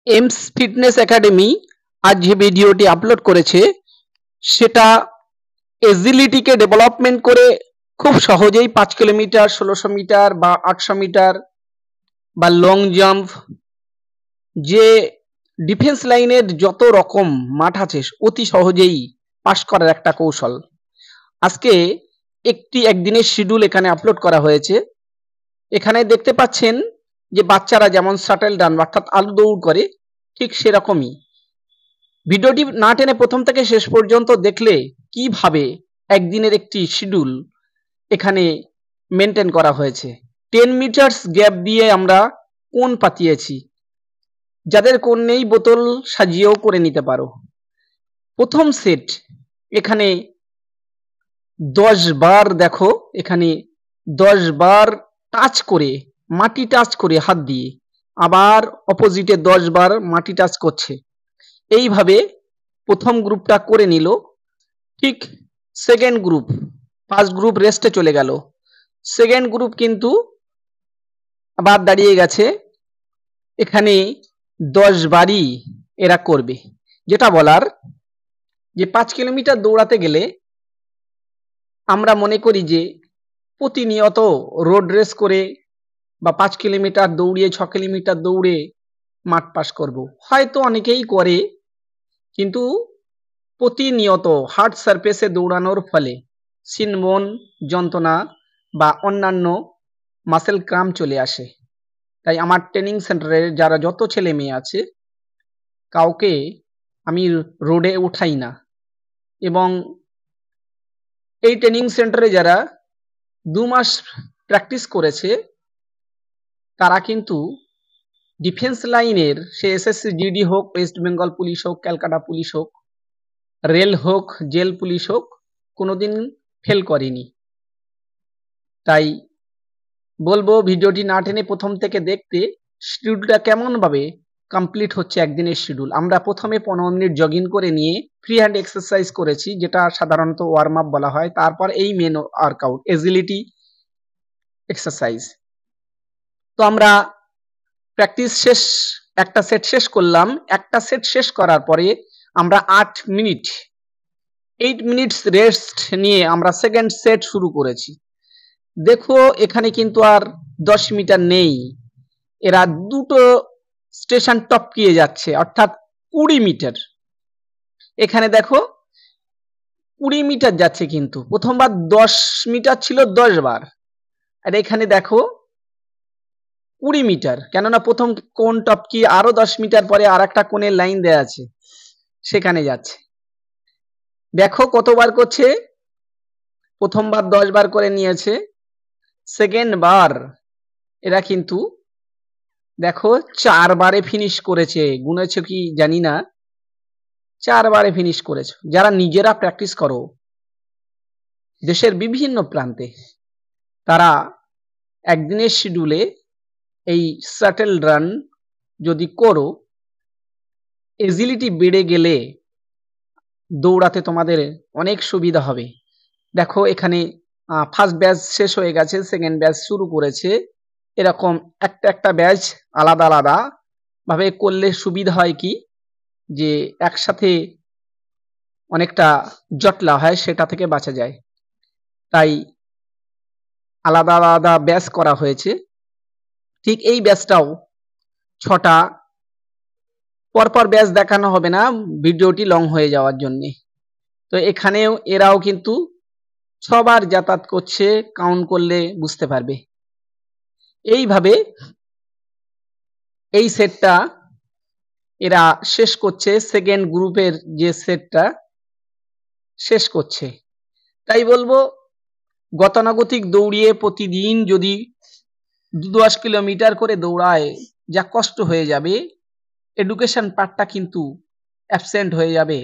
Aims fitness academy আজ যে ভিডিওটি আপলোড করেছে সেটা এজিলিটিকে ডেভেলপমেন্ট করে খুব সহজেই 5 কিলোমিটার, 1600 মিটার বা 800 মিটার বা লং জাম্প, যে ডিফেন্স লাইনের যত রকম মাঠ আছে অতি সহজেই পাস করার একটা কৌশল। আজকে একদিনের শিডিউল এখানে আপলোড করা হয়েছে। এখানে দেখতে পাচ্ছেন যে বাচ্চারা যেমন শাটল রান অর্থাৎ আলু দৌড় করে, ঠিক সেরকমই। ভিডিওটি না টেনে প্রথম থেকে শেষ পর্যন্ত দেখলে কিভাবে একদিনের একটি শিডিউল এখানে মেনটেন করা হয়েছে। 10 মিটার্স গ্যাপ দিয়ে আমরা কোণ পাতিয়েছি, যাদের কোণ নেই বোতল সাজিয়েও করে নিতে পারো। প্রথম সেট এখানে 10 বার, দেখো এখানে 10 বার টাচ করে, মাটি টাচ করে হাত দিয়ে, আবার অপোজিটে 10 বার মাটি টাচ করছে। এইভাবে প্রথম গ্রুপটা করে নিল। ঠিক সেকেন্ড গ্রুপ, ফার্স্ট গ্রুপ রেস্টে চলে গেল, সেকেন্ড গ্রুপ কিন্তু আবার দাঁড়িয়ে গেছে। এখানে 10 বারই এরা করবে। যেটা বলার যে 5 কিলোমিটার দৌড়াতে গেলে আমরা মনে করি যে প্রতিনিয়ত রোড রেস করে বা 5 কিলোমিটার দৌড়িয়ে 6 কিলোমিটার দৌড়ে মাঠ পাস করব, হয়তো অনেকেই করে, কিন্তু প্রতিনিয়ত হার্ড সারফেসে দৌড়ানোর ফলে শিনবোন যন্ত্রণা বা অন্যান্য মাসেল ক্রাম্প চলে আসে। তাই আমার ট্রেনিং সেন্টারে যারা যত ছেলে মেয়ে আছে কাউকে আমি রোডে উঠাই না, এবং এই ট্রেনিং সেন্টারে যারা 2 মাস প্র্যাকটিস করেছে তারা কিন্তু ডিফেন্স লাইনের, সে এসএসসি জিডি হোক, ওয়েস্ট বেঙ্গল পুলিশ হোক, ক্যালকাটা পুলিশ হোক, রেল হোক, জেল পুলিশ হোক, কোনোদিন ফেল করেনি। তাই বলবো ভিডিওটি না টেনে প্রথম থেকে দেখতে, শিডিউলটা কেমন ভাবে কমপ্লিট হচ্ছে একদিনের শিডিউল। আমরা প্রথমে 15 মিনিট জগিং করে নিয়ে ফ্রি হ্যান্ড এক্সারসাইজ করেছি, যেটা সাধারণত ওয়ার্ম আপ বলা হয়। তারপর এই মেন ওয়ার্কআউট এজিলিটি এক্সারসাইজ। তো আমরা প্র্যাকটিস শেষ, একটা সেট শেষ করলাম। একটা সেট শেষ করার পরে আমরা 8 মিনিটস রেস্ট নিয়ে আমরা সেকেন্ড সেট শুরু করেছি। দেখো এখানে কিন্তু আর 10 মিটার নেই, এরা দুটো স্টেশন টপকিয়ে যাচ্ছে, অর্থাৎ 20 মিটার। এখানে দেখো 20 মিটার যাচ্ছে, কিন্তু প্রথমবার 10 মিটার ছিল 10 বার, আর এখানে দেখো 20 মিটার, কেননা প্রথম কোণ টপকিয়ে আরো 10 মিটার পরে আর একটা কোণের লাইন দেয়া আছে, সেখানে যাচ্ছে। দেখো কতবার করছে, প্রথমবার 10 বার করে নিয়েছে, সেকেন্ড বার এরা কিন্তু দেখো 4 বারে ফিনিশ করেছে। গুনেছে কি জানি না, 4 বারে ফিনিশ করেছে। যারা নিজেরা প্র্যাকটিস করো দেশের বিভিন্ন প্রান্তে, তারা একদিনের শিডিউলে এই শাটল রান যদি করো, এজিলিটি বেড়ে গেলে দৌড়াতে তোমাদের অনেক সুবিধা হবে। দেখো এখানে ফার্স্ট ব্যাচ শেষ হয়ে গেছে, সেকেন্ড ব্যাচ শুরু করেছে। এরকম একটা ব্যাচ আলাদা আলাদা ভাবে করলে সুবিধা হয় কি, যে একসাথে অনেকটা জটলা হয়, সেটা থেকে বাঁচা যায়। তাই আলাদা আলাদা ব্যাচ করা হয়েছে। ঠিক এই ব্যাচটাও 6টা, পরপর ব্যাচ দেখানো হবে না, ভিডিওটি লং হয়ে যাওয়ার জন্য। তো এখানেও এরাও কিন্তু 6 বার যাতায়াত করছে, কাউন্ট করলে বুঝতে পারবে। এইভাবে এই সেটটা এরা শেষ করছে, সেকেন্ড গ্রুপের যে সেটটা শেষ করছে। তাই বলবো গতানুগতিক দৌড়িয়ে প্রতিদিন যদি 10 কিলোমিটার করে দৌড়ায়, যা কষ্ট হয়ে যাবে, এডুকেশন পার্টটা কিন্তু অ্যাবসেন্ট হয়ে যাবে,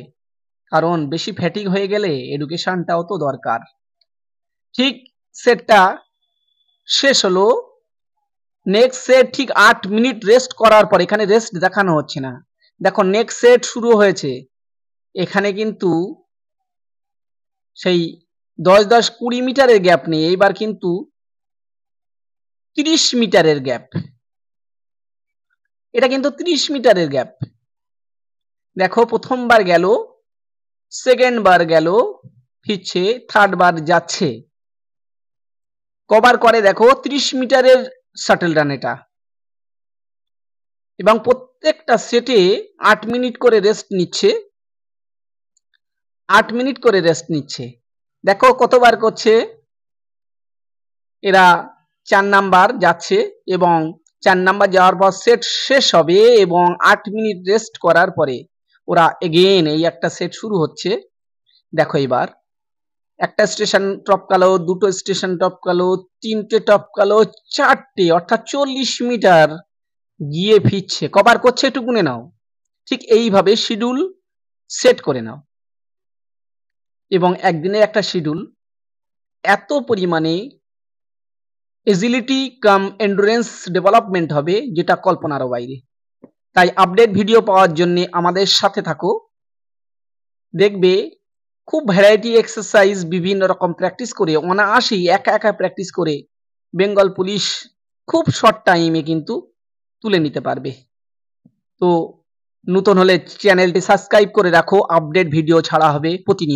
কারণ বেশি ফ্যাটিক হয়ে গেলে এডুকেশনটাও তো দরকার। ঠিক সেটটা শেষ হলো, নেক্সট সেট ঠিক 8 মিনিট রেস্ট করার পর, এখানে রেস্ট দেখানো হচ্ছে না, দেখো নেক্সট সেট শুরু হয়েছে। এখানে কিন্তু সেই 10-10-20 মিটারের গ্যাপ নেই, এইবার কিন্তু 30 মিটারের গ্যাপ। এটা কিন্তু 30 মিটারের গ্যাপ। দেখো প্রথমবার গেল, সেকেন্ড বার গেল, ফিরছে, থার্ড বার যাচ্ছে। কবার করে দেখো 30 মিটারের শাটল রান এটা, এবং প্রত্যেকটা সেটে 8 মিনিট করে রেস্ট নিচ্ছে, 8 মিনিট করে রেস্ট নিচ্ছে। দেখো কতবার করছে। এরা 4 নাম্বার যাচ্ছে এবং 4 নাম্বার যাওয়ার পর সেট শেষ হবে এবং 8 মিনিট রেস্ট করার পরে ওরা এগেইন এই একটা সেট শুরু হচ্ছে। দেখো এবার একটা স্টেশন টপকালো, দুটো স্টেশন টপকালো, তিনটে টপকালো, চারটে, অর্থাৎ 40 মিটার গিয়ে ফিরছে। কবার করছে একটু গুনে নাও। ঠিক এইভাবে শিডিউল সেট করে নাও এবং একদিনের একটা শিডিউল এত পরিমাণে এজিলিটি কাম এন্ডুরেন্স ডেভেলপমেন্ট হবে যেটা কল্পনারও বাইরে। তাই আপডেট ভিডিও পাওয়ার জন্য আমাদের সাথে থাকো। দেখবে খুব ভ্যারাইটি এক্সারসাইজ বিভিন্ন রকম প্র্যাকটিস করে অনায়াসেই একা একা প্র্যাকটিস করে বেঙ্গল পুলিশ খুব শর্ট টাইমে কিন্তু তুলে নিতে পারবে। তো নতুন হলে চ্যানেলটি সাবস্ক্রাইব করে রাখো, আপডেট ভিডিও ছাড়া হবে প্রতিনিয়ত।